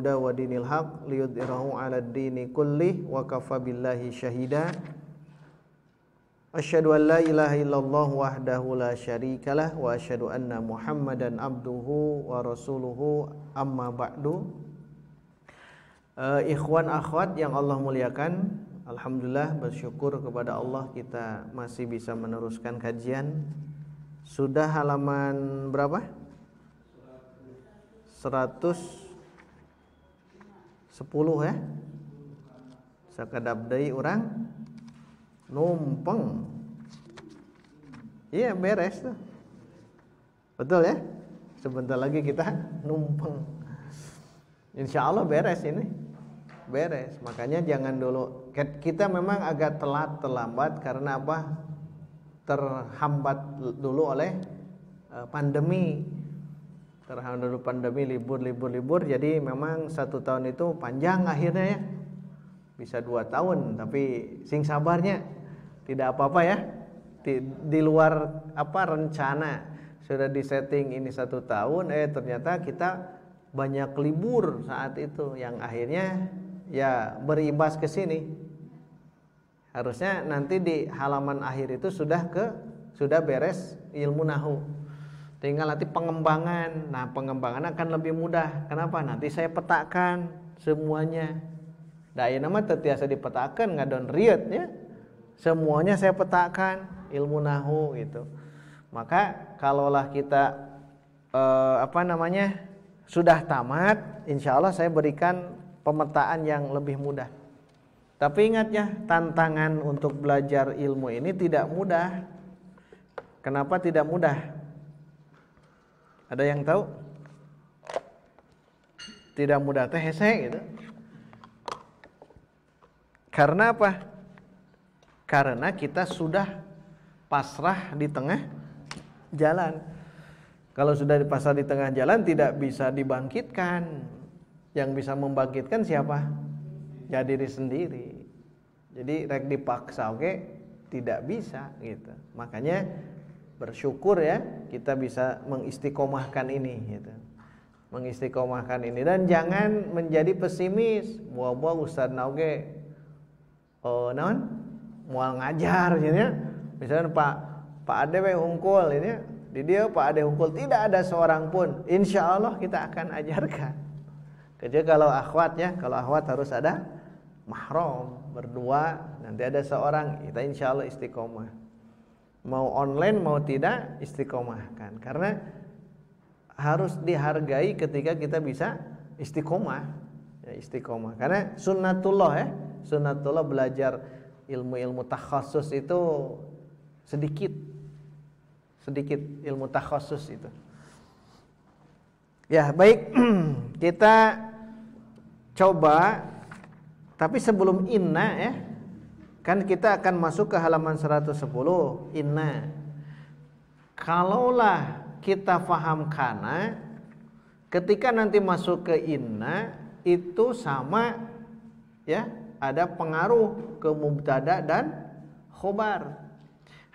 huda wa dinil haq liyudhhirahu 'alad dini kullih wa kafa billahi syahida. Asyhadu an la ilaha illallah wahdahu la syarikalah wa asyhadu anna Muhammadan abduhu wa rasuluhu amma ba'du. Ikhwan akhwat yang Allah muliakan, alhamdulillah bersyukur kepada Allah kita masih bisa meneruskan kajian. Sudah halaman berapa? 110 ya. Sakadab deui urang numpeng. Iya beres tuh. Betul ya? Sebentar lagi kita numpeng. Insya Allah beres ini. Beres. Makanya jangan dulu. Kita memang agak terlambat karena apa? Terhambat dulu oleh pandemi. Terhambat dulu pandemi, libur. Jadi memang 1 tahun itu panjang akhirnya ya. Bisa 2 tahun. Tapi sing sabarnya. Tidak apa-apa ya, di luar apa rencana sudah disetting ini 1 tahun, ternyata kita banyak libur saat itu yang akhirnya ya berimbas ke sini. Harusnya nanti di halaman akhir itu sudah beres ilmu nahwu. Tinggal nanti pengembangan. Nah, pengembangan akan lebih mudah. Kenapa? Nanti saya petakan semuanya. Da ayeuna mah teu tiasa dipetakeun ngadon riet ya. Semuanya saya petakan ilmu nahwu gitu. Maka kalaulah kita sudah tamat, insya Allah saya berikan pemetaan yang lebih mudah. Tapi ingat ya, tantangan untuk belajar ilmu ini tidak mudah. Kenapa tidak mudah? Ada yang tahu? Tidak mudah teh hese gitu. Karena apa? Karena kita sudah pasrah di tengah jalan. Kalau sudah pasrah di tengah jalan tidak bisa dibangkitkan. Yang bisa membangkitkan siapa? Ya diri sendiri. Jadi rek dipaksa tidak bisa gitu. Makanya bersyukur ya kita bisa mengistiqomahkan ini gitu. Mengistiqomahkan ini dan jangan menjadi pesimis. Buah-buah ustaz nauge naon? Mual ngajar gitu ya. Misalnya Pak Ade we hungkul ini di dia Pak Ade hungkul tidak ada seorang pun. Insya Allah kita akan ajarkan. Kecuali kalau akhwat ya, kalau akhwat harus ada mahram berdua. Nanti ada seorang, kita insya Allah istiqomah. Mau online mau tidak istiqomahkan. Karena harus dihargai ketika kita bisa istiqomah. Ya, istiqomah. Karena sunnatullah ya, sunnatullah belajar ilmu-ilmu takhassus itu sedikit ilmu takhassus itu. Ya baik, kita coba. Tapi sebelum inna ya, kan kita akan masuk ke halaman 110 inna. Kalaulah kita faham kana, ketika nanti masuk ke inna itu sama ya, ada pengaruh ke mubtada dan khobar.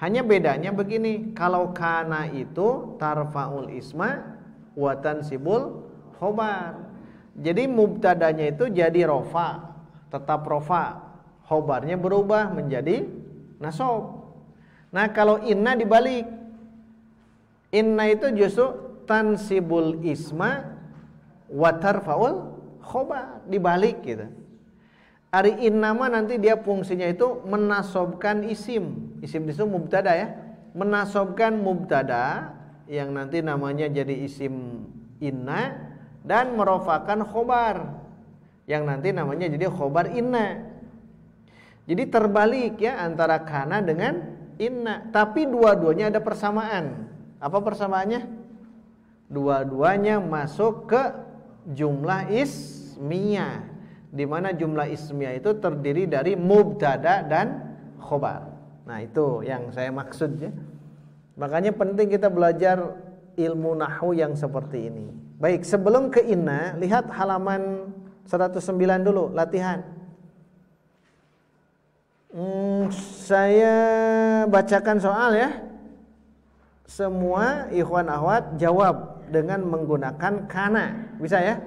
Hanya bedanya begini, kalau kana itu tarfa'ul isma wa tansibul khobar. Jadi mubtadanya itu jadi rofa, tetap rofa. Khobarnya berubah menjadi nasab. Nah kalau inna dibalik. Inna itu justru tansibul isma wa tarfa'ul khobar. Dibalik gitu. Ari innama nanti dia fungsinya itu menasobkan isim. Isim itu mubtada ya. Menasobkan mubtada yang nanti namanya jadi isim inna dan merofakan khobar yang nanti namanya jadi khobar inna. Jadi terbalik ya antara kana dengan inna. Tapi dua-duanya ada persamaan. Apa persamaannya? Dua-duanya masuk ke jumlah ismiyah. Di mana jumlah ismiyah itu terdiri dari mubtada dan khobar. Nah itu yang saya maksud ya. Makanya penting kita belajar ilmu nahwu yang seperti ini. Baik, sebelum ke inna, lihat halaman 109 dulu, latihan. Saya bacakan soal ya. Semua ikhwan akhwat jawab dengan menggunakan kana. Bisa ya?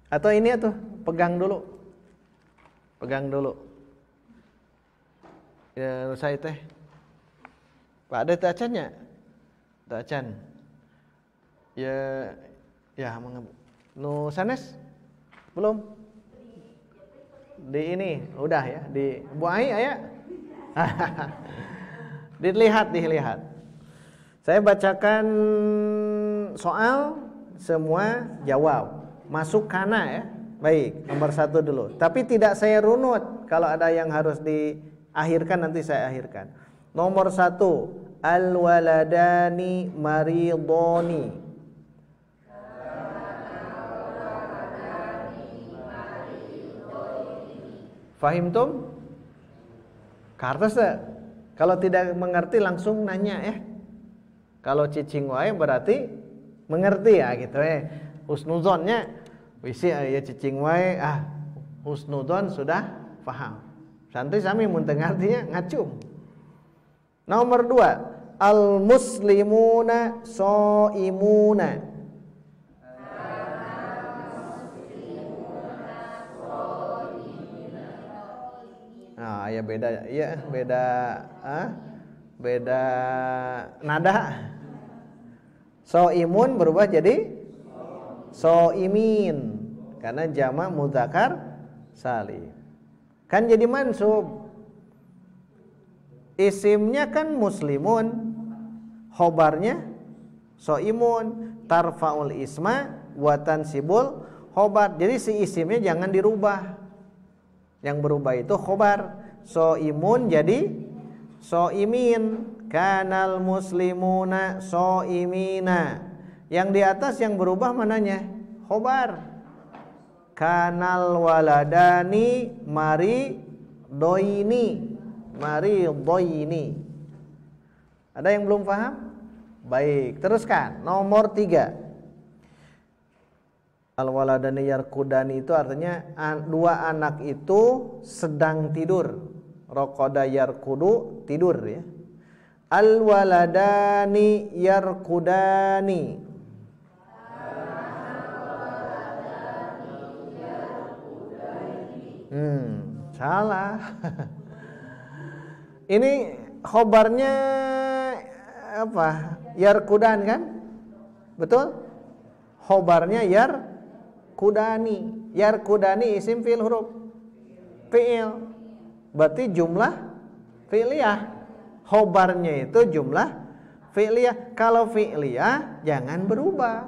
Atau ini tuh, pegang dulu. Pegang dulu. Ya, saya teh. Pak ada tacannya? Tacan. Ya, ya nu sanes? Belum? Di ini, udah ya, di Bu Ai aya. Dilihat. Saya bacakan soal, semua jawab. Masuk kana ya. Baik, nomor 1 dulu. Tapi tidak saya runut. Kalau ada yang harus diakhirkan nanti saya akhirkan. Nomor 1, al-waladani maridoni. Fahimtum? Kartos tak? Kalau tidak mengerti langsung nanya ya. Kalau cicing wae berarti mengerti ya gitu ya. Husnuzonnya wisi aya cicing wae husnuzon sudah paham. Santai sami mun teu ngartinya ngacung. Nomor 2, al muslimuna shaimuna. Nah, ya beda nada. Shaimun berubah jadi shaimin karena jamak mudzakar salim. Kan jadi mansub. Isimnya kan muslimun, khobarnya shaimun, tarfaul isma wa tansibul khobar. Jadi si isimnya jangan dirubah. Yang berubah itu khobar. Shaimun jadi shaimin. Kanal muslimuna shaimina. Yang di atas yang berubah mananya? Khobar. Kanal waladani maridoini. Ada yang belum paham? Baik, teruskan. Nomor 3. Al-waladani yarkudani itu artinya dua anak itu sedang tidur. Raqada yarkudu, tidur ya. Al-waladani yarkudani. Salah. Ini khobarnya apa? Yarkudan kan? Betul? Khobarnya yarkudani. Yarkudani isim fi'il huruf fi'il. Berarti jumlah fi'liyah. Khobarnya itu jumlah fi'liyah. Kalau fi'liyah jangan berubah.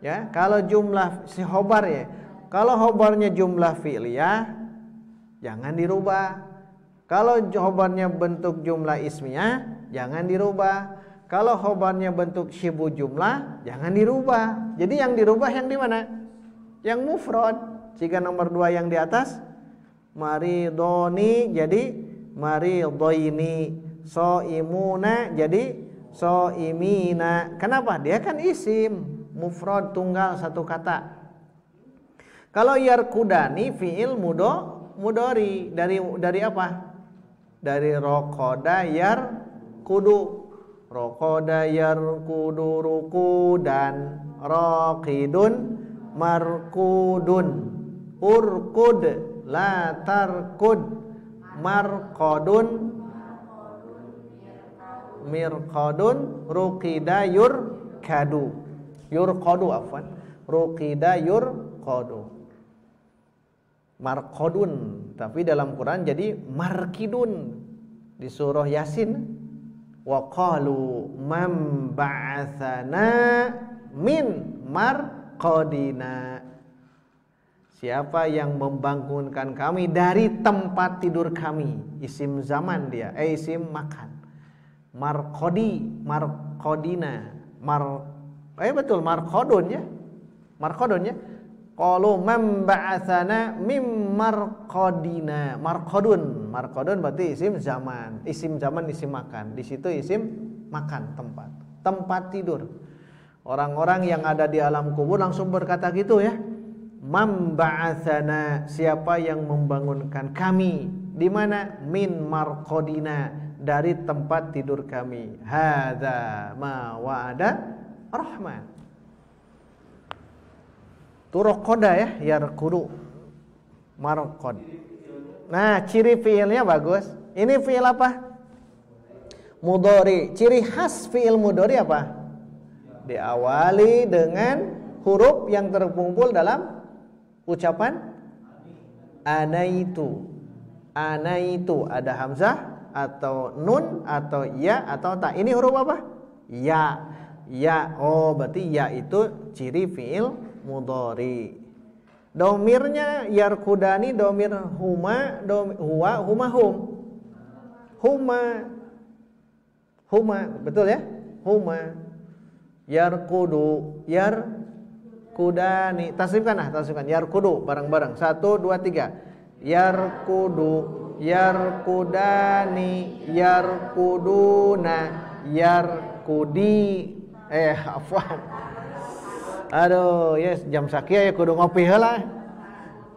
Ya, kalau jumlah si khobar ya. Kalau khobarnya jumlah fi'liyah jangan dirubah. Kalau khobarnya bentuk jumlah ismiyah jangan dirubah. Kalau khobarnya bentuk syibu jumlah jangan dirubah. Jadi yang dirubah yang di mana? Yang mufrad. Jika nomor 2 yang di atas maridoni jadi maridoini. Shaimuna jadi shaimina. Kenapa? Dia kan isim mufrad tunggal satu kata. Kalau yarkudani fi'il mudhari dari apa? Dari raqada yarkudu. Raqada yarkudu rukudan, raqidun markudun, urkud la tarkud, marqadun mirqadun, ruqida yurqadu. Yurqadu afwan. Ruqida yurqadu. Marqadun, tapi dalam Quran jadi markidun. Di surah Yasin, wa qalu man ba'atsana min marqadina. Siapa yang membangunkan kami dari tempat tidur kami? Isim zaman dia, isim makan. Marqadi, marqadina. Betul marqadun ya. Marqadun ya. Qalu man ba'atsana mim marqadina. Marqadun berarti isim zaman. Isim zaman isim makan. Di situ isim makan tempat. Tempat tidur. Orang-orang yang ada di alam kubur langsung berkata gitu ya. Man ba'atsana, siapa yang membangunkan kami? Di mana? Min marqadina, dari tempat tidur kami. Hadza ma wa'ada rahman. Turokoda ya, yarkudu. Marokod. Nah, ciri fiilnya bagus. Ini fiil apa? Mudhari. Ciri khas fiil mudhari apa? Diawali dengan huruf yang terkumpul dalam ucapan anaitu. Anaitu ada hamzah atau nun atau ya atau ta. Ini huruf apa? Ya. Ya. Oh, berarti ya itu ciri fiil mudhari. Domirnya yarkudani, domir huma, huwa, huma, hum. Huma, betul ya? Huma. Yarkudu, yarkudani. Tasrifkan. Yarkudu, bareng-bareng. 1, 2, 3. Yarkudu, yarkudani, yarkuduna, yarkudi. Afwan. Aduh, yes, jam sakia ya kudu ngopi heula.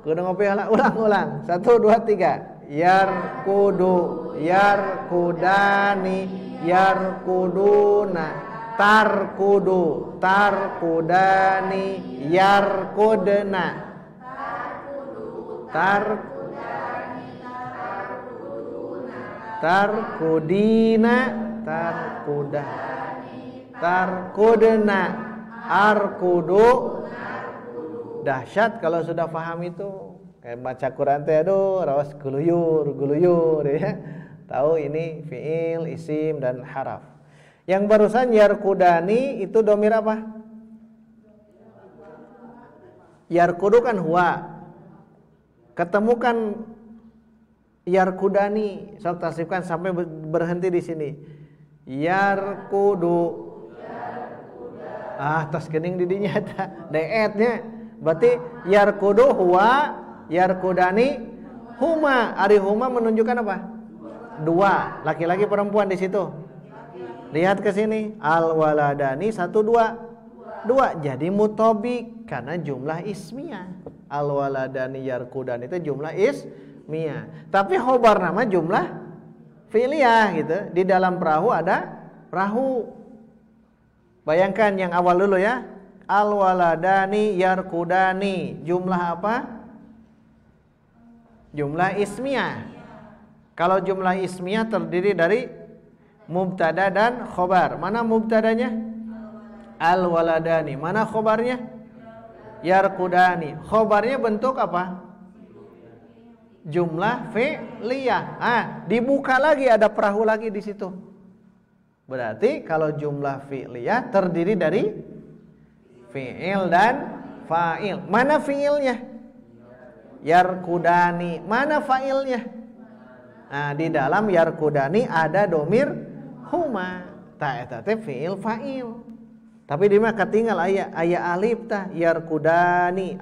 Ulang. 1, 2, 3. Yarkudu, yarkudani, yarkuduna, tarkudu, tarkudani, yarkudna. Tarkudina, tarkudna, arkudu. Dahsyat kalau sudah paham itu. Kayak baca Quran teh aduh rawas guluyur ya. Tahu ini fiil, isim dan haraf. Yang barusan yarkudani itu domir apa? Yarkudu kan huwa. Ketemukan yarkudani, sok tasrifkan sampai berhenti di sini. Yarkudu. Tas kening didinya eta deetnya. Berarti yarkudu huwa, yarkudani huma. Ari huma menunjukkan apa? Dua, laki-laki perempuan di situ. Lihat ke sini, al waladani 1 2. Jadi mutobik karena jumlah ismiyah. Al waladani yarkudani itu jumlah ismiyah. Tapi khobar nama jumlah fi'liyah gitu. Di dalam perahu ada perahu. Bayangkan yang awal dulu ya. Al-waladani yarkudani. Jumlah apa? Jumlah ismiyah. Kalau jumlah ismiyah terdiri dari mubtada dan khobar. Mana mubtadanya? Al-waladani. Mana khobarnya? Yarkudani. Khobarnya bentuk apa? Jumlah fi'liyah. Dibuka lagi ada perahu lagi di situ. Berarti kalau jumlah fi'liyah terdiri dari fi'il dan fa'il. Mana fi'ilnya? Yarkudani. Mana fa'ilnya? Di dalam yarkudani ada domir huma. Eta teh fi'il fa'il. Tapi di mana ketinggal aya alif tah yarkudani.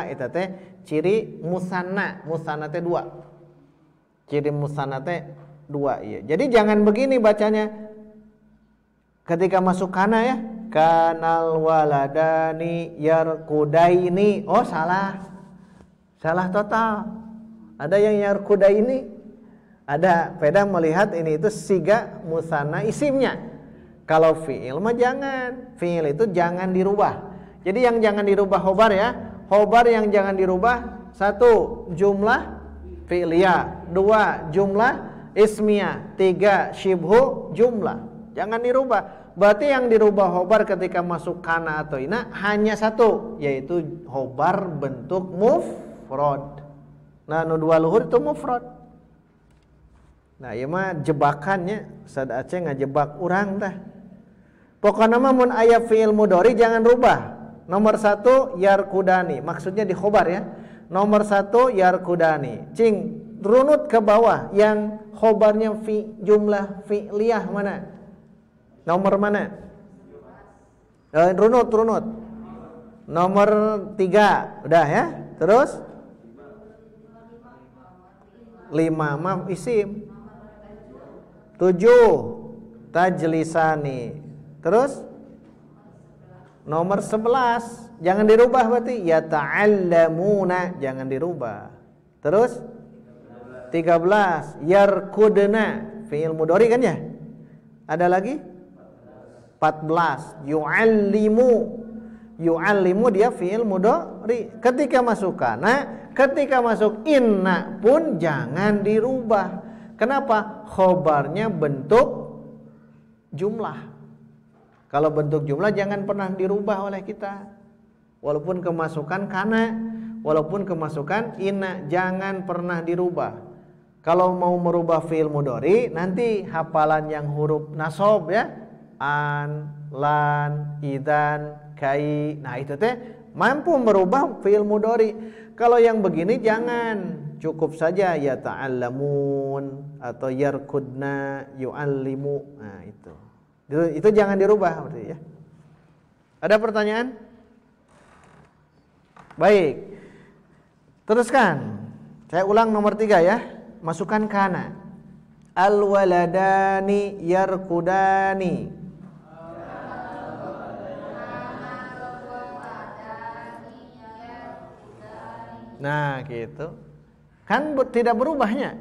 Eta teh ciri musanna. Musanna teh 2. Ciri musanna teh 2 iya. Jadi jangan begini bacanya. Ketika masuk kana ya, kanal waladani yarkudaini. Oh salah total. Ada yang yarkudaini, ada. Peda melihat ini itu siga musanna isimnya. Kalau fi'il mah jangan. Fi'il itu jangan dirubah. Jadi yang jangan dirubah khobar ya. Khobar yang jangan dirubah 1 jumlah fi'liyah, 2 jumlah ismiyah, 3 syibhu jumlah. Jangan dirubah. Berarti yang dirubah khobar ketika masuk kana atau ina hanya 1, yaitu khobar bentuk mufrad. Nah, nu 2 luhur itu mufrad. Nah, ieu mah jebakannya sada Aceh ngajebak urang tah. Pokokna mah mun aya fiil mudhari jangan rubah. Nomor 1 yarkudani, maksudnya di khobar ya. Nomor 1 yarkudani. Cing, runut ke bawah yang khobarnya jumlah fi'liyah mana? Nomor mana? Runut. Nomor 3. Udah ya. Terus 5 mah isim. 7 tajlisani. Terus nomor 11 jangan dirubah berarti yata'allamuna, jangan dirubah. Terus 13 yarkudna, fi'il mudhari kan ya? Ada lagi 14 yu'allimu. yu'allimu dia fi'il mudhari. Ketika masuk kana, ketika masuk inna pun jangan dirubah. Kenapa? Khobarnya bentuk jumlah. Kalau bentuk jumlah jangan pernah dirubah oleh kita. Walaupun kemasukan kana, walaupun kemasukan inna, jangan pernah dirubah. Kalau mau merubah fi'il mudhari, nanti hafalan yang huruf nasab ya, an, lan, idan, kai. Nah itu teh mampu merubah fi'il mudhari. Kalau yang begini jangan, cukup saja ya ta'allamun atau yarkudna, yu'allimu. Nah itu jangan dirubah berarti ya. Ada pertanyaan? Baik. Teruskan. Saya ulang nomor 3 ya. Masukkan kana. Al-waladani yarkudani. Nah gitu. Kan tidak berubahnya.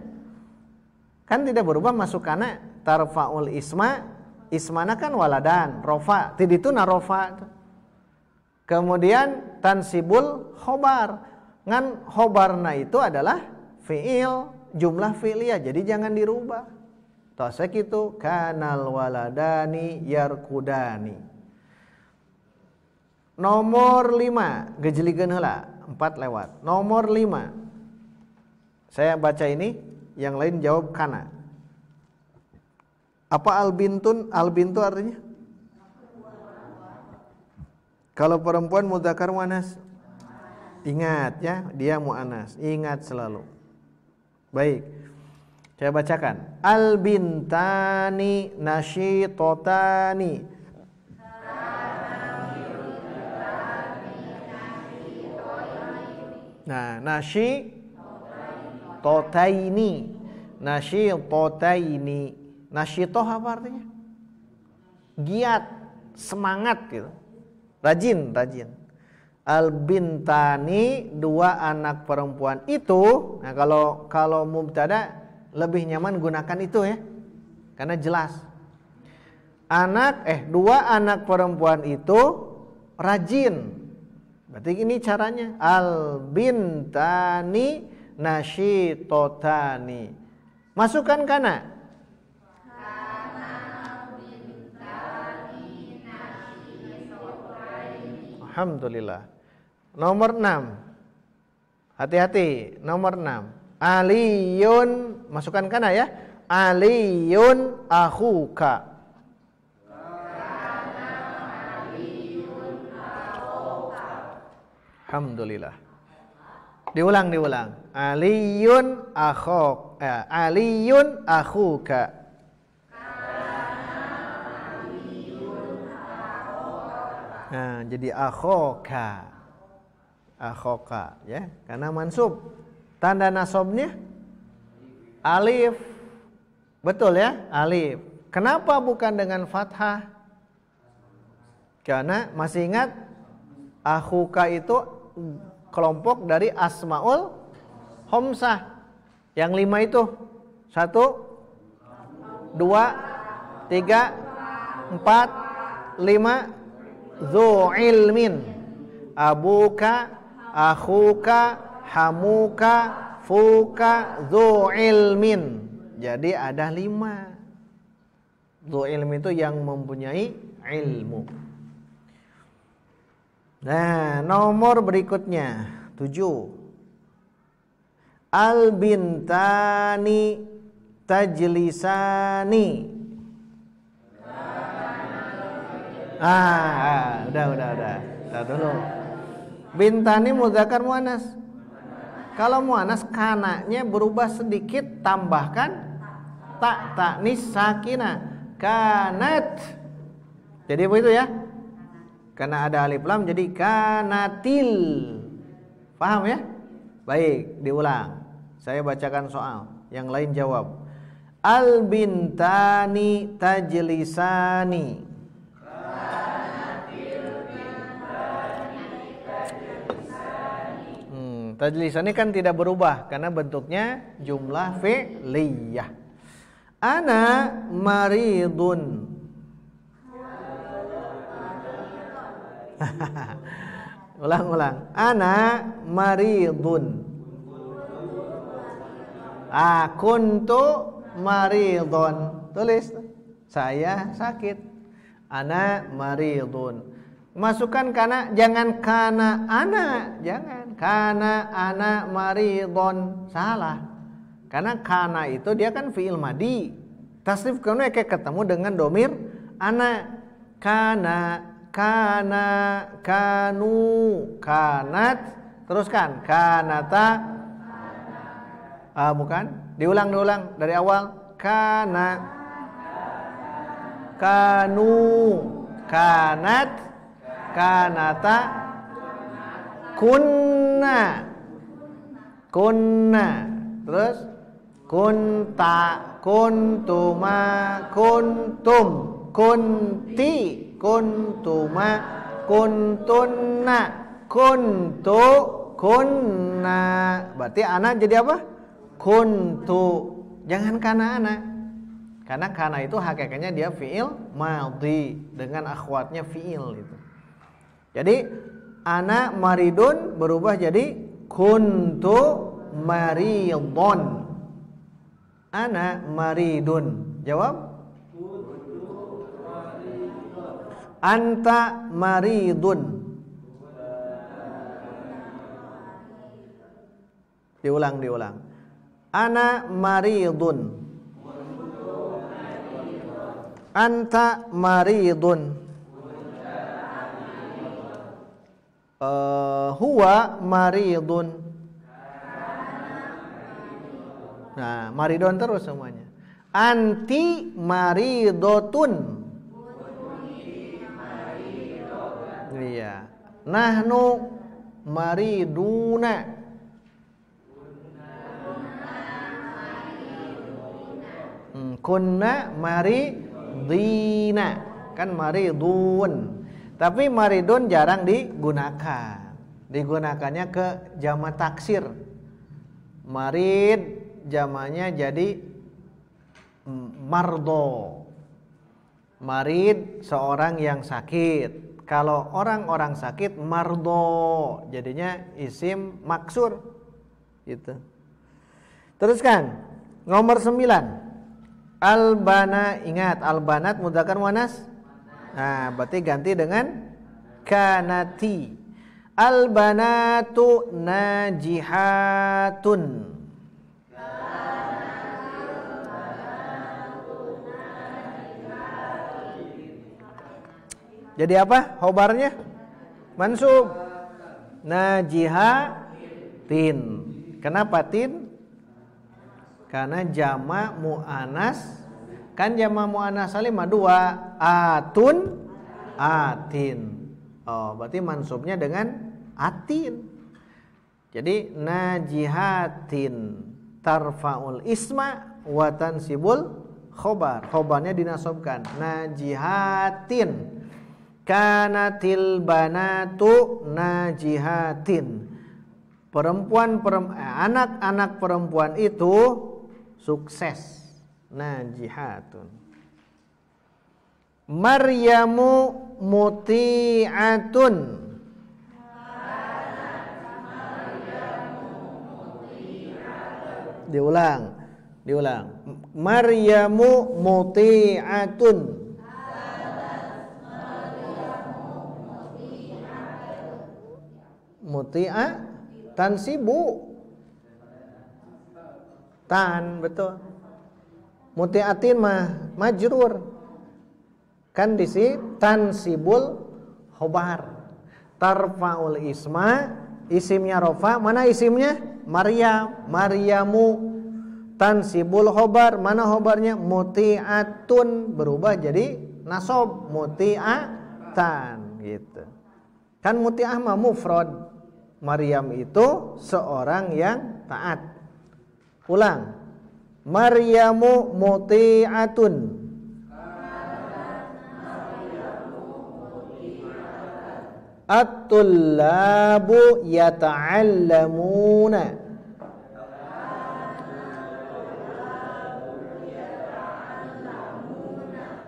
Kan tidak berubah masuk kana. Tarfa'ul isma. Ismana kan waladan. Rofa. Tidituna rofa. Kemudian tansibul khobar. Ngan khobarna itu adalah fi'il. Jumlah fi'liyah, jadi jangan dirubah. Tosek itu kanal waladani yarkudani. Nomor 5, gejlikeun heula, 4 lewat. Nomor 5. Saya baca ini, yang lain jawab kana. Apa albintun? Albintu artinya? Kalau perempuan mudzakkar muannas. Ingat ya, dia muannas. Ingat selalu. Baik, saya bacakan. Al-bintani nasyitotani. Nah, nasyitotaini. Nasyitotaini. Nasyitoh apa artinya? Giat, semangat gitu. Rajin. Al-bintani, 2 anak perempuan itu. Nah kalau mubtada lebih nyaman gunakan itu ya, karena jelas. 2 anak perempuan itu rajin. Berarti ini caranya. Al-bintani nasyitotani. Masukkan kana. Alhamdulillah. Nomor 6. Hati-hati. Nomor 6. Aliyun. Masukkan kana ya. Aliyun akhuka. Alhamdulillah. Diulang. Aliyun akhuk. Aliyun akhuka. Nah, jadi akhoka ya, karena mansub. Tanda nasabnya alif. Betul ya, alif. Kenapa bukan dengan fathah? Karena masih ingat akhuka itu kelompok dari asmaul khamsah. Yang 5 itu 1 2 3 4 5 Dzu ilmin, abuka, akhuka, hamuka, fuka, dzu ilmin. Jadi ada 5. Dzu ilmin itu yang mempunyai ilmu. Nah, nomor berikutnya 7. Al-bintani tajlisani. Udah. Tar dulu. Bintani mudzakkar muannas. Kalau muannas kananya berubah sedikit, tambahkan ta'nis sakinah. Kanat. Jadi begitu ya. Karena ada alif lam jadi kanatil. Paham ya? Baik, diulang. Saya bacakan soal, yang lain jawab. Al-bintani tajlisani. Tajlisani kan tidak berubah karena bentuknya jumlah fi'liyah. Ana maridun. Ulang. Ana maridun. Kuntu maridun. Tulis. Saya sakit. Ana maridun. Masukkan kana, jangan kana ana, jangan. Kana ana maridun. Salah. Karena kana itu dia kan fi'il madi. Tasrif kana kayak ketemu dengan domir ana. Kana, kanu, kanat. Teruskan. Kanata. Bukan. Diulang dari awal. Kana, kanu, kanat, kanata, kunna. Terus kunta, kuntuma, kuntum, kunti, kuntuma, kuntunna, kuntu, kunna. Berarti ana jadi apa? Kuntu. Jangan kana ana. Karena kana itu hakikatnya dia fi'il madhi dengan akhwatnya fi'il gitu. Jadi ana maridun berubah jadi kuntu maridun. Ana maridun. Jawab? Anta maridun. Diulang. Ana maridun. Anta maridun. Huwa maridun. Nah, maridun terus semuanya. Anti maridotun. Iya. Nahnu mariduna. Kunna maridina. Kan maridun. Tapi maridun jarang digunakan. Digunakannya ke jamak taksir. Marid jamaknya jadi mardo. Marid seorang yang sakit. Kalau orang-orang sakit mardo, jadinya isim maksur gitu. Teruskan nomor 9. Albana, ingat albanat mudzakkar muannas. Nah, berarti ganti dengan kanati. Albanatu najihatun. Jadi apa khobarnya? Mansub. Najihatin. Kenapa tin? Karena jamak muannas. Kan jamak muannas salim 2. Atun, atin. Oh, berarti mansubnya dengan atin. Jadi najihatin tarfa'ul isma wa tansibul khobar. Khobarnya dinasobkan. Najihatin. Kanatil banatu najihatin. Anak-anak perempuan itu sukses. Najihatun. Maryamu muti'atun. Diulang. Maryamu muti'atun. Muti'a tansibu. Tan, betul. Muti'atin mah majrur. Kan di sini tansibul khobar. Tarfa'ul isma, isimnya rofa, mana isimnya? Maryam, Maryamu. Tansibul khobar, mana khobarnya? Muti'atun, berubah jadi nasob, muti'atan gitu. Kan muti'ah mah mufrad. Maryam itu seorang yang taat. Ulang. Maryamu muti'atun. At-tullabu yata'allamuna.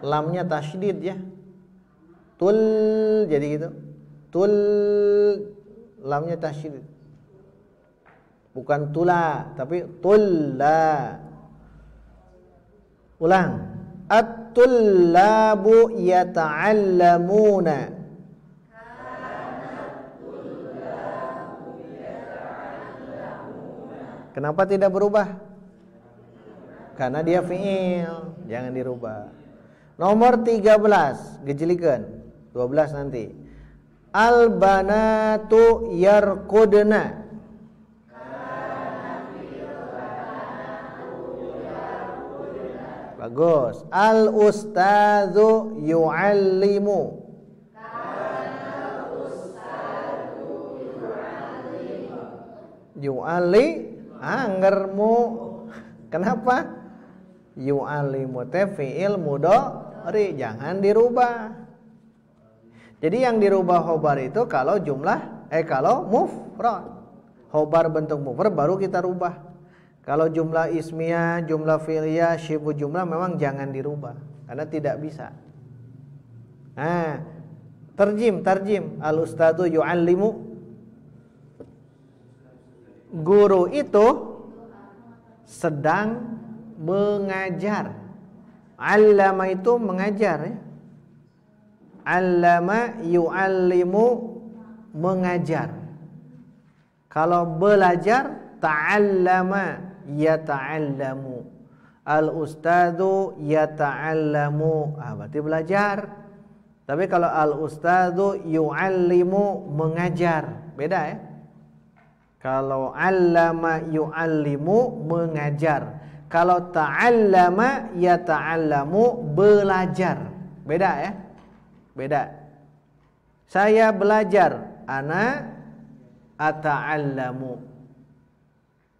Lamnya tasydid ya. Tul jadi gitu. tul, lamnya tasydid. Bukan tula, tapi tulla. Ulang. At-tullabu yata'allamuna. Kenapa tidak berubah? Karena dia fi'il, jangan dirubah. Nomor 13, gejelikan. 12 nanti. Al-banatu yarqudna. Bagus. Al-ustadzu yu'allimu. Yu'alli anggermu. Kenapa? Yu'allimu teh fi'il mudhari, jangan dirubah. Jadi yang dirubah khobar itu kalau jumlah kalau mufrad. Khobar bentuk mufrad baru kita rubah. Kalau jumlah ismiyah, jumlah fi'liyah, syibu jumlah memang jangan dirubah karena tidak bisa. Nah, tarjim al-ustadzu yu'allimu. Guru itu sedang mengajar. Allama itu mengajar ya. Allama yu'allimu mengajar. Kalau belajar ta'allama yata'allamu. Al-ustadzu yata'allamu. Berarti belajar. Tapi kalau al-ustadzu yu'allimu mengajar, beda ya. Kalau allama yu'allimu mengajar. Kalau ta'allama yata'allamu belajar. Beda ya. Beda. Saya belajar, ana ata'allamu.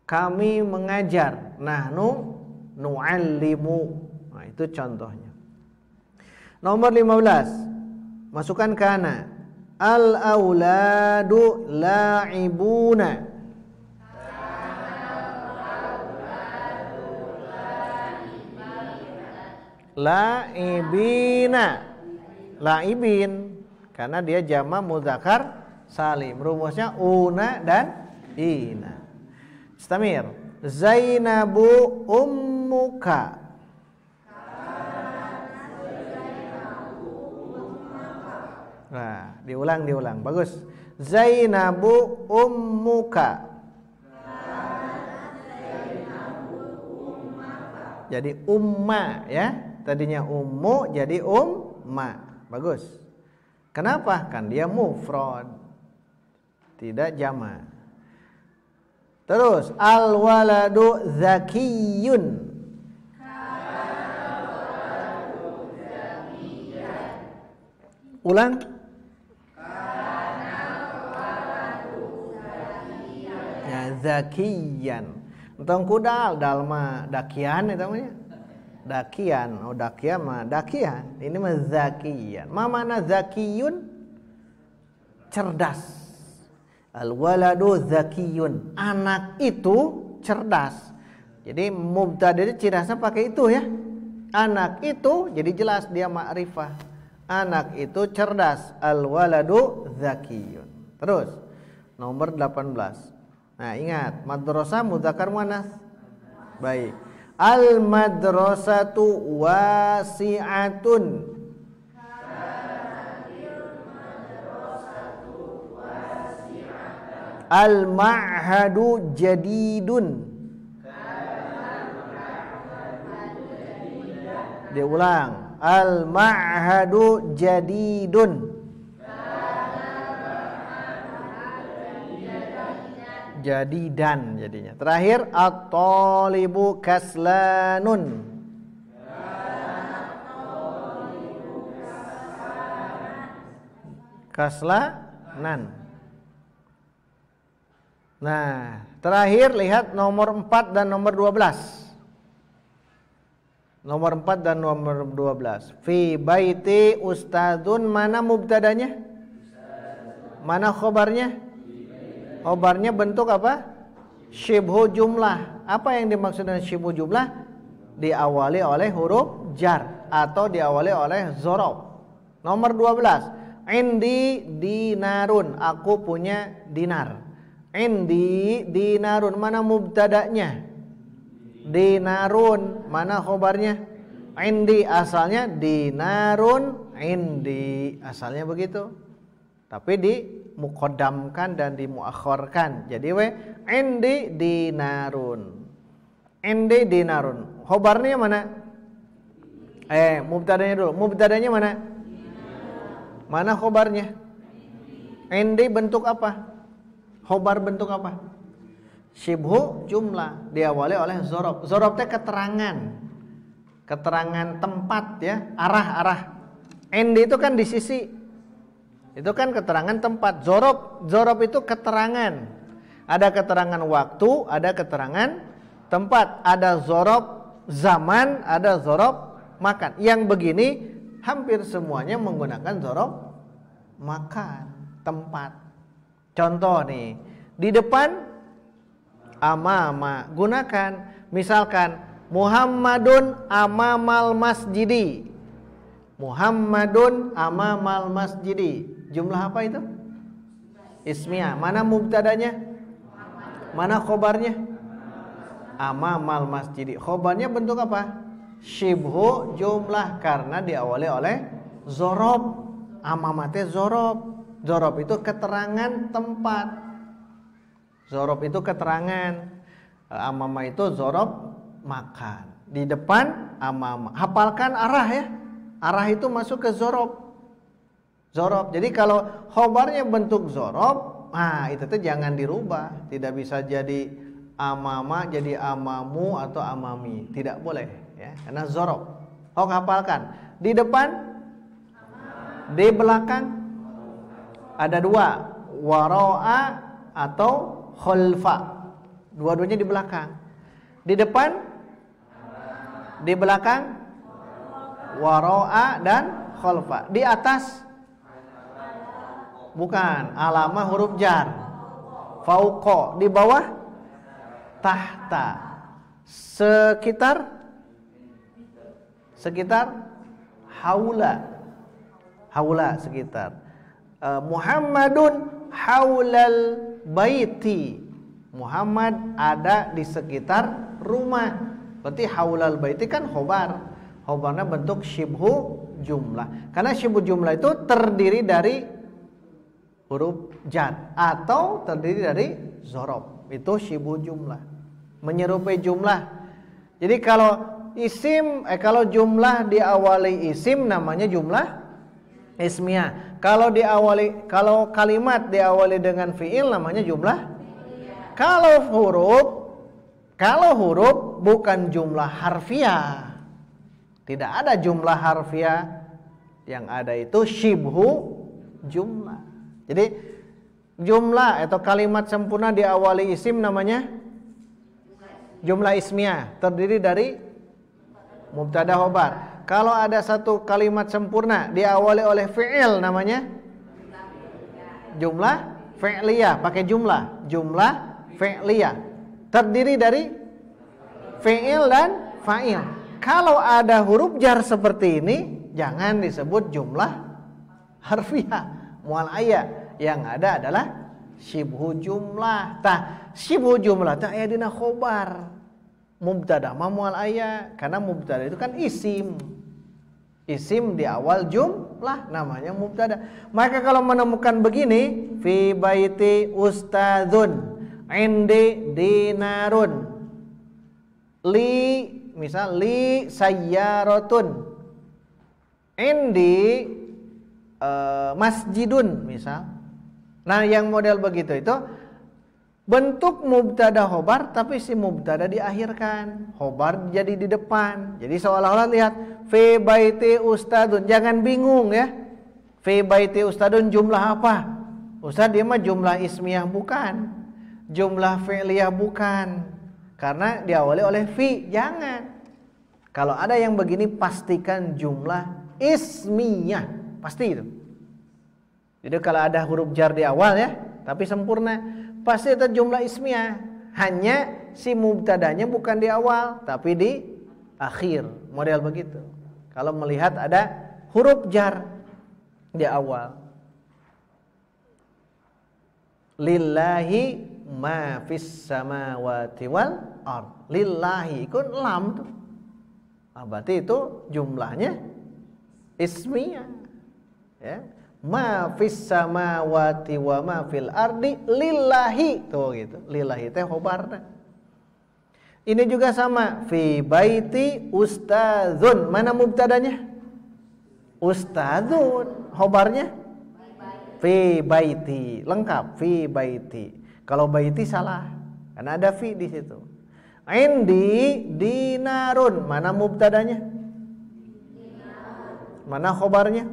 Kami mengajar, nahnu nu'allimu. Nah, itu contohnya. Nomor 15. Masukkan kana. Al-auladu la'ibuna. La'ibina. La'ibin. Karena dia jama muzakkar salim. Rumusnya una dan ina. Istamir. Zainabu ummuka. Nah, diulang. Bagus. Zainabu ummuka. Jadi umma ya. Tadinya ummu jadi umma. Bagus. Kenapa? Kan dia mufrad. Tidak jama'. Terus al-waladu zakiyun. Ulang. Ya, zakiyan. Entong kudal dalma dakian itu namanya. Dakian, dakian mah dakian. Ini mah zakiyan. Ma mana zakiyun? Cerdas. Al-waladu zakiyun. Anak itu cerdas. Jadi mubtada itu cirasnya pakai itu ya. Anak itu jadi jelas dia ma'rifah. Anak itu cerdas. Al-waladu zakiyun. Terus nomor 18. Nah, ingat, madrasah mudzakkar muannas. Baik. Al-madrasatu wasi'atun. Al-ma'hadu jadidun. Dia ulang. Al-ma'hadu jadidun. Jadidan jadinya. Terakhir at-talibu kaslanun. Kaslanan. Nah, terakhir lihat nomor 4 dan nomor 12. Nomor 4 dan nomor 12. Fi baiti ustadzun, mana mubtadanya? Mana khobarnya? Khobarnya bentuk apa? Syibhu jumlah. Apa yang dimaksud dengan syibhu jumlah? Diawali oleh huruf jar atau diawali oleh dzaraf. Nomor 12. Indi dinarun, aku punya dinar. Indi dinarun, mana mubtada'nya? Dinarun, mana khobarnya? Indi, asalnya dinarun indi, asalnya begitu. Tapi dimuqaddamkan dan dimuakhirkan. Jadi indi dinarun. Indi dinarun. Khobarnya mana? Mubtadanya dulu. Mubtadanya mana? Mana khobarnya? Indi bentuk apa? Khobar bentuk apa? Syibhu jumlah, diawali oleh zorob. Zorob itu keterangan. Keterangan tempat ya, arah-arah. Indi itu kan di sisi. Itu kan keterangan tempat. Zorob itu keterangan. Ada keterangan waktu, ada keterangan tempat. Ada zorob zaman, ada zorob makan. Yang begini hampir semuanya menggunakan zorob makan, tempat. Contoh nih, di depan amama, gunakan. Misalkan Muhammadun amamal masjidi. Muhammadun amamal masjidi. Jumlah apa itu? Ismiyah. Mana mubtadanya? Mana khobarnya? Amamal masjidi. Khobarnya bentuk apa? Syibhu jumlah, karena diawali oleh zorob. Amamate zorob. Zorob itu keterangan tempat. Zorob itu keterangan. Amama itu zorob makan. Di depan amama. Hafalkan arah ya. Arah itu masuk ke zorob. Zorob. Jadi kalau khobarnya bentuk zorob, itu tuh jangan dirubah. Tidak bisa jadi amama jadi amamu atau amami. Tidak boleh ya. Karena zorob. Hafalkan. Di depan, di belakang. Ada dua, waro'a atau khalfa. Dua-duanya di belakang. Di depan, di belakang, waro'a dan khalfa. Di atas, bukan, alama huruf jar. Fauqa. Di bawah, tahta. Sekitar haula sekitar. Muhammadun haulal baiti. Muhammad ada di sekitar rumah. Berarti haulal baiti kan khobar. Khobarnya bentuk syibhu jumlah. Karena syibhu jumlah itu terdiri dari huruf jar atau terdiri dari zorob. Itu syibhu jumlah. Menyerupai jumlah. Jadi kalau kalau jumlah diawali isim namanya jumlah ismiyah. Kalau kalimat diawali dengan fiil namanya jumlah. Kalau huruf bukan jumlah harfiah. Tidak ada jumlah harfiah. Yang ada itu syibhu jumlah. Jadi jumlah atau kalimat sempurna diawali isim namanya jumlah ismiyah, terdiri dari mubtada khobar. Kalau ada satu kalimat sempurna diawali oleh fi'il namanya jumlah fi'liyah, pakai jumlah fi'liyah. Terdiri dari fi'il dan fa'il. Kalau ada huruf jar seperti ini jangan disebut jumlah harfiah, mual ayat. Yang ada adalah syibhu jumlah. Syibhu jumlah aya dina khobar. Mubtada ma mual ayat, karena mubtada itu kan isim. Isim di awal jumlah namanya mubtada. Maka kalau menemukan begini, fi baiti ustadzun, indi dinarun, misal li sayyaratun, indi masjidun misal. Nah, yang model begitu itu bentuk mubtada khobar, tapi si mubtada diakhirkan, khobar jadi di depan. Jadi seolah-olah lihat fi baiti ustadun, jangan bingung ya. Fi baiti ustadun jumlah apa? Ustaz, dia mah jumlah ismiyah bukan, jumlah fi'liyah bukan, karena diawali oleh fi. Jangan. Kalau ada yang begini pastikan jumlah ismiyah, pasti itu. Jadi kalau ada huruf jar di awal ya, tapi sempurna, pasti itu jumlah ismiyah. Hanya si mubtadanya bukan di awal, tapi di akhir. Model begitu. Kalau melihat ada huruf jar di awal. Lillahi ma fis samawati wal ard. Lillahi ikut lam tuh. Berarti itu jumlahnya ismiyah. Ya. Ma fis samawati wa ma fil ardi lillahi. Tuh gitu. Lillahi teh khobarna. Ini juga sama, fi baiti ustadzun. Mana mubtadanya? Ustadzun. Khobarnya? Fi baiti. Lengkap, fi baiti. Kalau baiti salah, karena ada fi di situ. Indi dinarun. Mana mubtadanya? Mana khobarnya?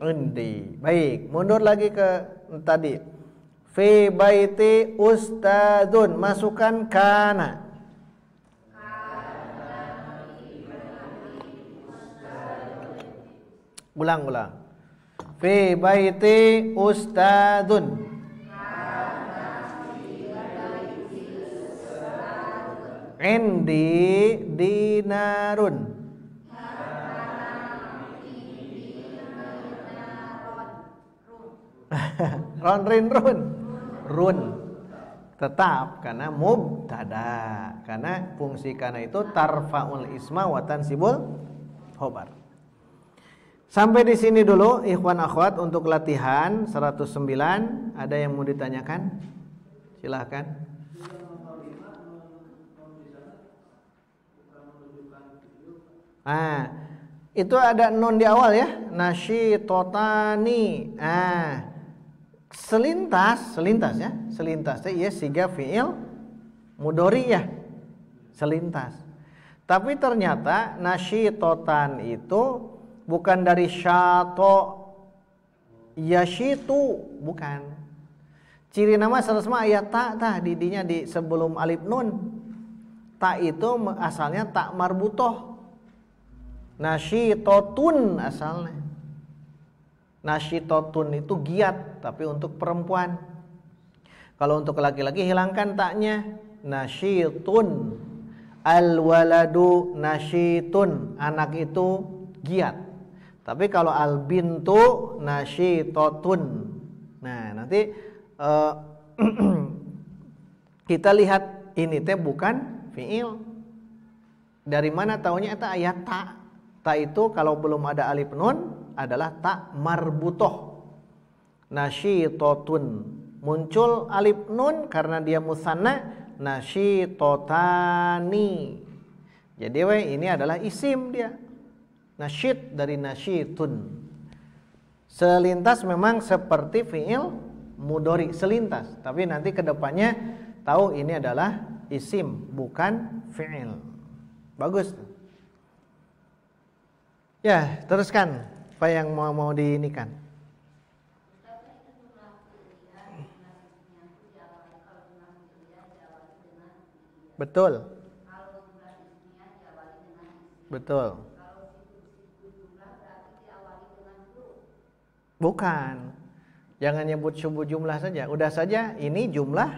Indi. Baik, mundur lagi ke tadi. Fi baiti ustadzun, masukkan kana. Ulang. Fi baiti ustadzun. Indi dinarun. Run tetap karena mubtada, karena fungsi kana itu tarfaul isma wa tansibul khobar. Sampai di sini dulu ikhwan akhwat untuk latihan 109. Ada yang mau ditanyakan? Silahkan. Itu ada nun di awal ya, nasyitotani. Selintas ya, selintasnya iya siga fiil mudhari ya, selintas. Tapi ternyata nasyitotan itu bukan dari syato yashitu, bukan. Ciri nama salasma ayat ta didinya di sebelum alif nun. Ta itu asalnya tak marbutoh. Nasyitotun asalnya. Nasyitotun itu giat, tapi untuk perempuan. Kalau untuk laki-laki hilangkan taknya. Nasyitun. Al-waladu nasyitun. Anak itu giat. Tapi kalau al-bintu nasyitotun. Nah, nanti kita lihat ini teh bukan fiil. Dari mana taunya itu ayat ta. Ta itu kalau belum ada alif nun adalah tak marbutoh. Nasyitotun. Muncul alif nun karena dia musanna, nasyitotani. Jadi ini adalah isim dia. Nasyid dari nasyitun. Selintas memang seperti fiil mudhari, selintas. Tapi nanti kedepannya tahu ini adalah isim, bukan fiil. Bagus. Ya, teruskan. Apa yang mau diinikan? Betul. Betul. Bukan. Jangan nyebut subuh jumlah saja. Udah saja ini jumlah.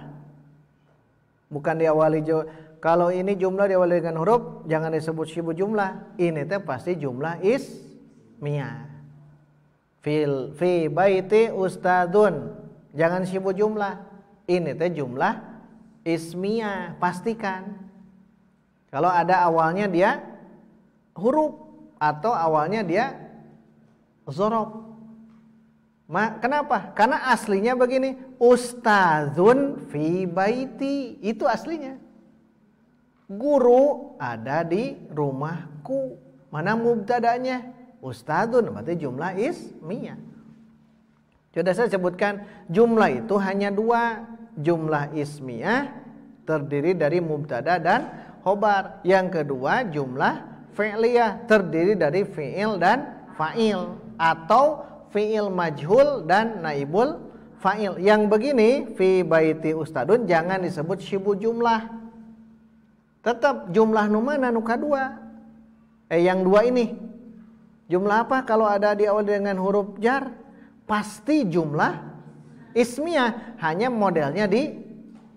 Bukan diawali kalau ini jumlah diawali dengan huruf, jangan disebut subuh jumlah. Ini teh pasti jumlah ismiyah. Fi baiti ustadzun. Jangan subuh jumlah. Ini teh jumlah ismiyah, pastikan. Kalau ada awalnya dia huruf atau awalnya dia zorof. Kenapa? Karena aslinya begini, ustadzun fi baiti, itu aslinya. Guru ada di rumahku. Mana mubtadanya? Ustadzun, berarti jumlah ismiyah. Sudah saya sebutkan, jumlah itu hanya dua. Jumlah ismiyah terdiri dari mubtada dan khobar. Yang kedua jumlah fi'liyah terdiri dari fi'il dan fa'il, atau fi'il majhul dan naibul fa'il. Yang begini, fi baiti ustadun, jangan disebut syibu jumlah. Tetap jumlah nu mana nu kadua. Yang dua ini. Jumlah apa kalau ada di awal dengan huruf jar? Pasti jumlah ismiyah, hanya modelnya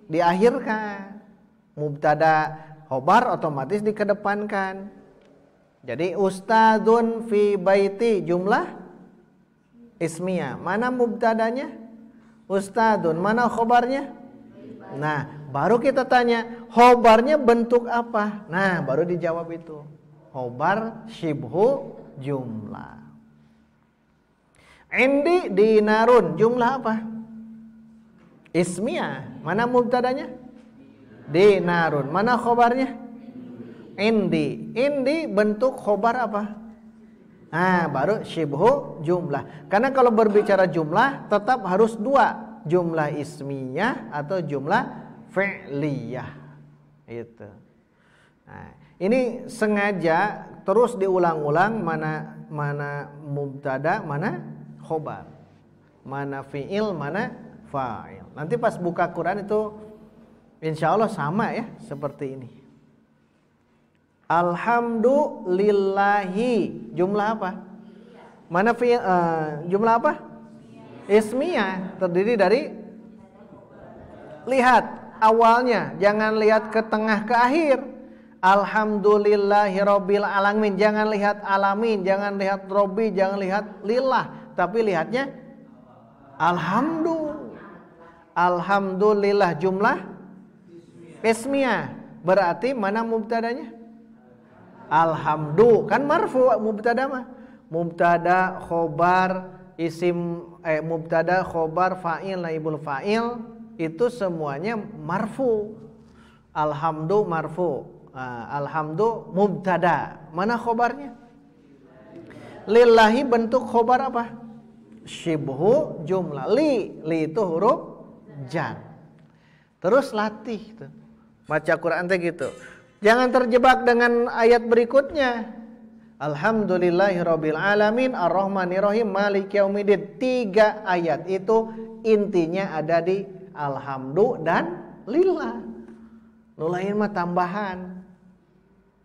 diakhirkan. Mubtada khobar otomatis dikedepankan. Jadi ustadzun fi baiti jumlah ismiyah. Mana mubtadanya? ustadun. Mana khobarnya? Nah, baru kita tanya, khobarnya bentuk apa? Nah, baru dijawab itu. Khobar syibhu jumlah. Indi dinarun, jumlah apa? Ismiyah. Mana mubtadanya? Dinarun. Mana khobarnya? Indi. Indi bentuk khobar apa? Nah, baru syibhu jumlah. Karena kalau berbicara jumlah tetap harus dua, jumlah ismiyah atau jumlah fi'liyah. Itu. Nah, ini sengaja terus diulang-ulang mana mubtada, mana khobar, mana fi'il, mana fa'il. Nanti pas buka Quran itu insya Allah sama ya seperti ini. Alhamdulillahi, jumlah apa? Mana fi'il? Jumlah apa? Ismiyah, terdiri dari, lihat awalnya, jangan lihat ke tengah ke akhir. Alhamdulillahirabbil alamin, jangan lihat alamin, jangan lihat robbi, jangan lihat lillah, tapi lihatnya alhamdulillah, jumlah ismiyah. Berarti mana mubtadanya? Alhamdu, kan marfu mubtada mah. Mubtada, khobar, isim, mubtada, khobar, fa'il, naibul fa'il, itu semuanya marfu. Alhamdu marfu. Alhamdu mubtada. Mana khobarnya? Lillahi bentuk khobar apa? Syibhu jumlah. Li itu huruf jar. Terus latih tuh. Baca Quran teh gitu. Jangan terjebak dengan ayat berikutnya. Alhamdulillahirabbil alamin arrahmanirrahim maliki yaumiddin. 3 ayat itu intinya ada di alhamdu dan lillah. Nu lain mah tambahan.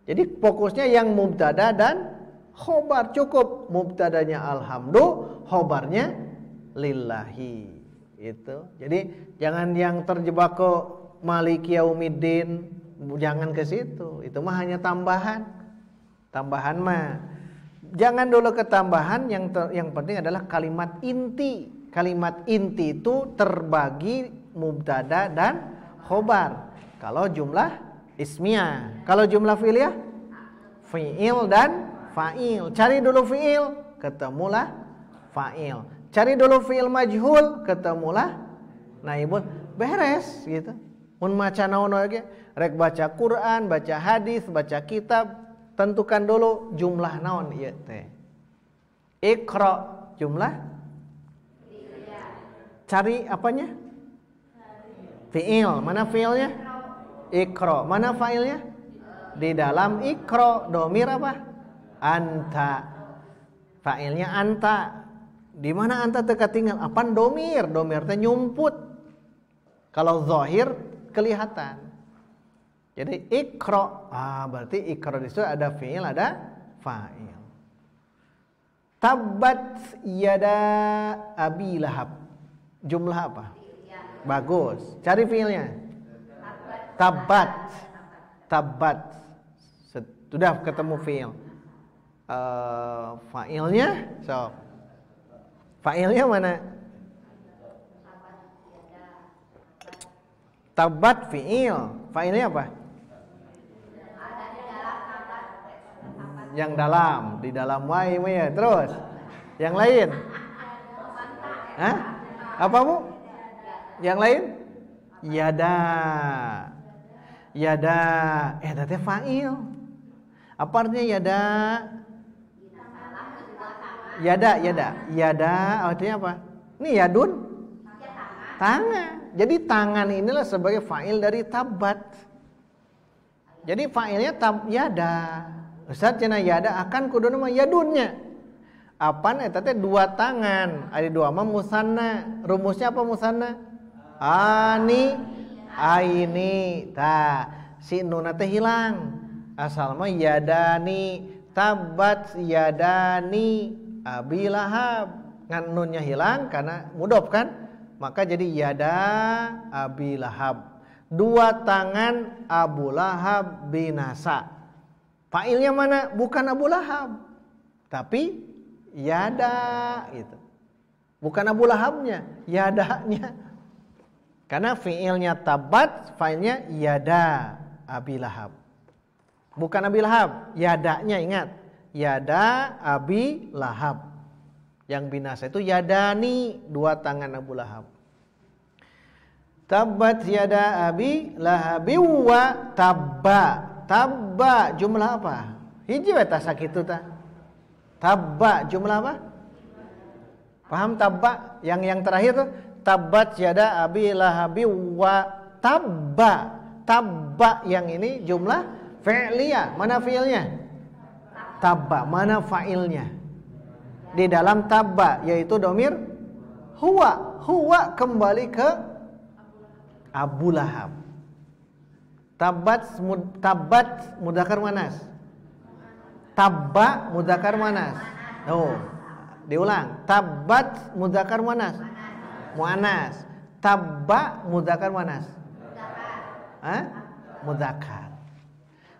Jadi fokusnya yang mubtada dan khobar, cukup mubtadanya alhamdu, khobarnya lillahi. Itu. Jadi jangan yang terjebak ke maliki yaumiddin, jangan ke situ. Itu mah hanya tambahan. Tambahan mah jangan dulu ke tambahan, yang penting adalah kalimat inti. Kalimat inti itu terbagi mubtada dan khobar. Kalau jumlah ismiyah, kalau jumlah fi'liyah fi'il dan fa'il. Cari dulu fi'il, ketemulah fa'il. Cari dulu fi'il majhul, ketemulah naibul, beres gitu. Mun maca naon oge, rek baca Quran, baca hadis, baca kitab, tentukan dulu jumlah naon ieu teh. Iqra, jumlah cari apanya? Fi'il, mana fi'ilnya? Iqra, mana fa'ilnya? Di dalam iqra, domir apa? Anta. Fa'ilnya anta. Di mana anta teu katinggal? Apaan domir? Domir teh nyumput. Kalau zahir kelihatan. Jadi iqra, berarti iqra di situ ada fi'il, ada fa'il. Tabbat yada abi lahab. Jumlah apa? Bagus. Cari fi'ilnya. Tabbat. Tabbat. Sudah ketemu fi'il. Fa'ilnya, so. Fa'ilnya mana? Tabbat fi'il. Fa'ilnya apa? Yang dalam, di dalam wae ya. Terus yang lain? Hah? Apa Bu? Yang lain? Yada. Yada, teh fa'il. Apa artinya yada? Yada artinya apa? Ini yadun? Tangan. Jadi tangan inilah sebagai fa'il dari tabbat. Jadi fa'ilnya yada. Ustaz cenah yada akan kuduna mah yadunnya. Apaan eta teh 2 tangan. Ari 2 mah musanna. Rumusnya apa musanna? Ani, aini. Si nuna teh hilang. Asal mah yadani, tabbat yadani abi lahab. Ngan nunnya hilang karena mudhof kan? Maka jadi yada abi lahab. 2 tangan Abu Lahab binasa. Fa'ilnya mana? Bukan Abu Lahab, tapi yada gitu. Bukan Abu Lahabnya, yadanya. Karena fiilnya tabat, failnya yada Abi Lahab. Bukan Abi Lahab, yadanya ingat. Yada Abi Lahab. Yang binasa itu yadani, dua tangan Abu Lahab. Tabat yada Abi Lahabi wa tabba. Tabba jumlah apa? Hiji eta sakitu ta. Tabba jumlah apa? Paham tabba? Yang terakhir tuh tabat yada Abi Lahabi wa tabba. Tabba yang ini jumlah fi'liyah. Mana fi'ilnya? Tabba. Mana fa'ilnya? Di dalam tabba yaitu domir huwa. Huwa kembali ke Abu Lahab. Tabat mudzakkar muannas. Tabba mudzakkar muannas. Oh, diulang. Tabat mudzakkar muannas. Muannas. Tabba mudzakkar muannas. Mudzakkar.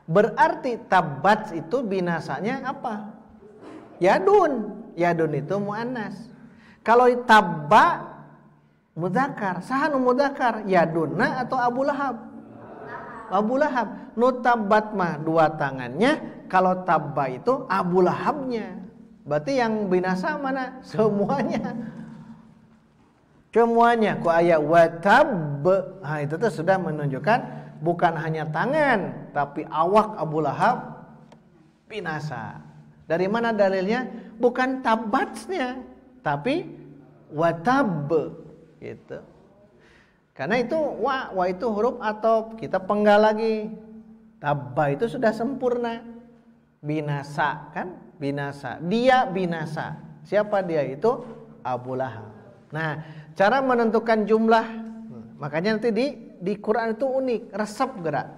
Berarti tabat itu binasanya apa? Yadun. Yadun itu muannas. Kalau tabba mudzakkar, saha nu mudzakkar? Yadunna atau Abu Lahab? Abu Lahab. Nu tabat mah dua tangannya, kalau tabba itu Abu Lahabnya. Berarti yang binasa mana? Semuanya. Semuanya. Ku ayat watab. Nah, itu tuh sudah menunjukkan bukan hanya tangan, tapi awak Abu Lahab binasa. Dari mana dalilnya? Bukan tabatnya, tapi watab. Gitu. Karena itu wa itu huruf atop, kita penggal lagi. Tabba itu sudah sempurna. Binasa kan? Binasa. Dia binasa. Siapa dia itu? Abu Lahab. Nah, cara menentukan jumlah, makanya nanti di Quran itu unik, resep gerak.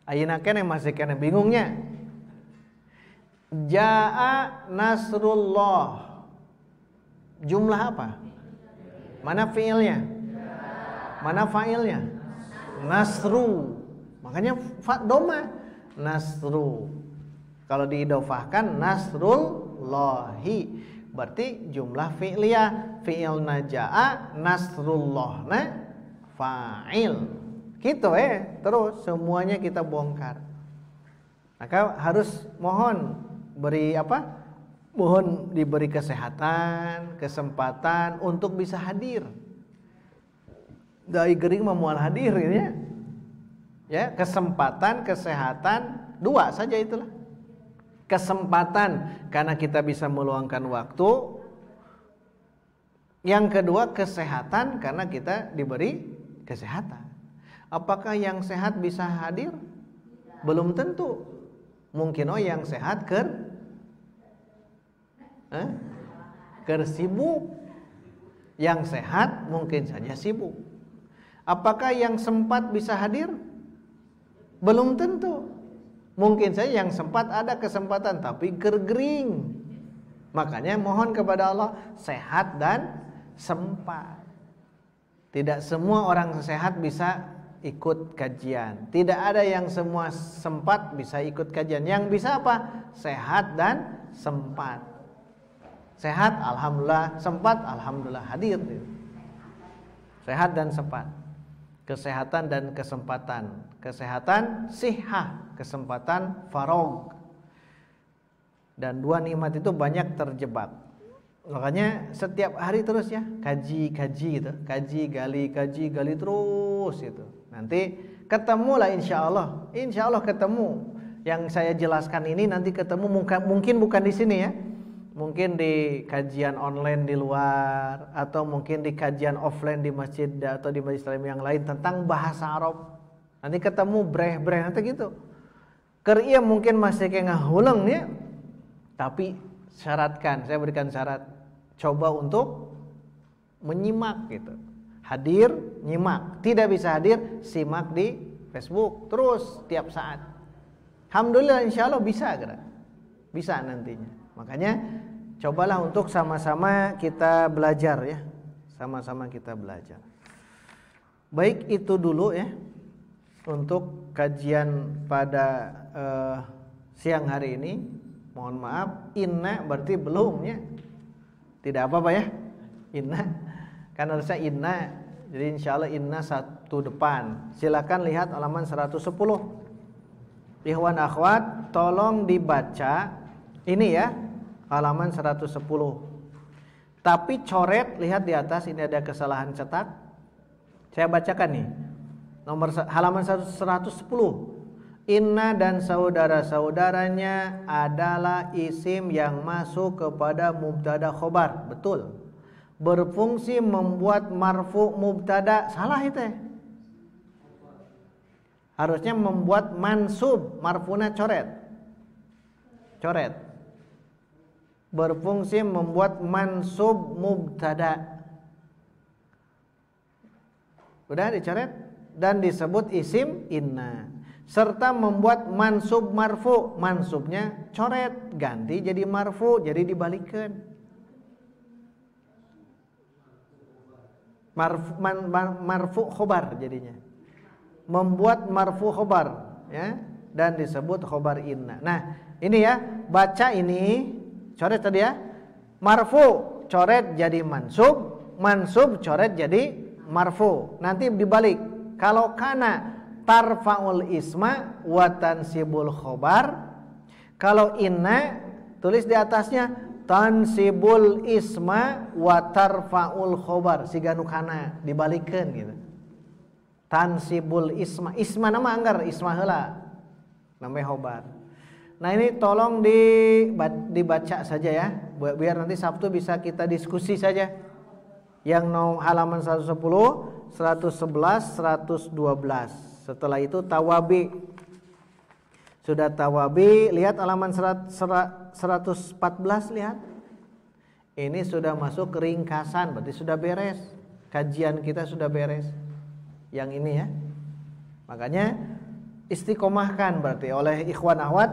Ayeuna keneh masih keneh bingungnya. Jaa nasrullah. Jumlah apa? Mana fiilnya? Mana fa'ilnya? Nasru. Makanya doma nasru. Kalau diidofahkan nasrullahi, berarti jumlah fi'liyah. Fi'ilna jaa, nasrullahna fa'il. Gitu terus semuanya kita bongkar. Maka harus mohon beri apa? Mohon diberi kesehatan, kesempatan untuk bisa hadir. Dai gering memual hadir ya. Ya, kesempatan, kesehatan, dua saja itulah. Kesempatan karena kita bisa meluangkan waktu. Yang kedua kesehatan karena kita diberi kesehatan. Apakah yang sehat bisa hadir? Belum tentu. Mungkin yang sehat sibuk. Yang sehat mungkin saja sibuk. Apakah yang sempat bisa hadir? Belum tentu. Mungkin saja yang sempat ada kesempatan tapi gergering. Makanya mohon kepada Allah sehat dan sempat. Tidak semua orang sehat bisa ikut kajian. Tidak ada yang semua sempat bisa ikut kajian. Yang bisa apa? Sehat dan sempat. Sehat alhamdulillah, sempat alhamdulillah hadir. Sehat dan sempat. Kesehatan dan kesempatan. Kesehatan sihah, kesempatan farog. Dan dua nikmat itu banyak terjebak. Makanya setiap hari terus ya kaji gitu. Kaji gali terus itu. Nanti ketemulah insyaallah. Insyaallah ketemu. Yang saya jelaskan ini nanti ketemu mungkin bukan di sini ya. Mungkin di kajian online di luar, atau mungkin di kajian offline di masjid atau di majelis taklim yang lain tentang bahasa Arab. Nanti ketemu breh nanti gitu. Keur ieu mungkin masih kayak ngahuleung ya. Tapi syaratkan, saya berikan syarat, coba untuk menyimak gitu. Hadir, nyimak. Tidak bisa hadir, simak di Facebook terus tiap saat. Alhamdulillah insyaallah bisa gerak. Bisa nantinya. Makanya cobalah untuk sama-sama kita belajar ya. Sama-sama kita belajar. Baik, itu dulu ya untuk kajian pada siang hari ini. Mohon maaf, inna berarti belum ya. Tidak apa-apa ya. Inna kan harusnya inna. Jadi insya Allah inna satu depan. Silakan lihat halaman 110. Ikhwan akhwat, tolong dibaca ini ya, halaman 110. Tapi coret, lihat di atas ini ada kesalahan cetak. Saya bacakan nih. Halaman 110. Inna dan saudara-saudaranya adalah isim yang masuk kepada mubtada khobar. Betul. Berfungsi membuat marfu mubtada. Salah itu. Harusnya membuat mansub, marfuna coret. Coret. Berfungsi membuat mansub mubtada. Udah dicoret dan disebut isim inna. Serta membuat mansub marfu. Mansubnya coret, ganti jadi marfu, jadi dibalikkan. Marfu khobar jadinya. Membuat marfu khobar ya, dan disebut khobar inna. Nah, ini ya, baca ini coret tadi ya. Marfu coret jadi mansub, mansub coret jadi marfu. Nanti dibalik. Kalau kana tarfaul isma wa tansibul khobar. Kalau inna tulis di atasnya tansibul isma wa tarfaul khobar. Siga nu kana dibalikkeun gitu. Tansibul isma. Isma nama anggar isma heula. Namanya khobar. Nah, ini tolong dibaca saja ya. Biar nanti Sabtu bisa kita diskusi saja. Yang halaman 110, 111, 112. Setelah itu tawabi. Sudah tawabi, lihat halaman 114, lihat. Ini sudah masuk ringkasan, berarti sudah beres. Kajian kita sudah beres. Yang ini ya. Makanya istiqomahkan berarti oleh ikhwan akhwat.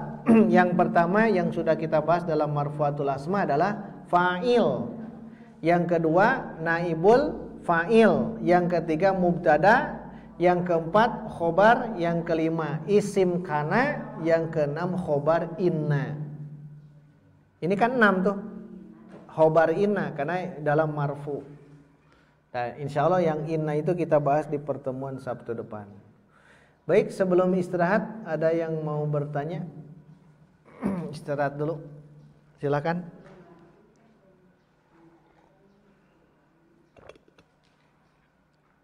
Yang pertama yang sudah kita bahas dalam marfu'atul asma adalah fa'il. Yang kedua naibul fa'il. Yang ketiga mubtada. Yang keempat khobar. Yang kelima isim kana. Yang keenam khobar inna. Ini kan 6 tuh. Khobar inna karena dalam marfu. Nah, insya Allah yang inna itu kita bahas di pertemuan Sabtu depan. Baik, sebelum istirahat ada yang mau bertanya? Istirahat dulu. Silakan.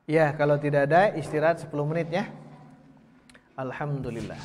Ya, kalau tidak ada istirahat 10 menit ya. Alhamdulillah.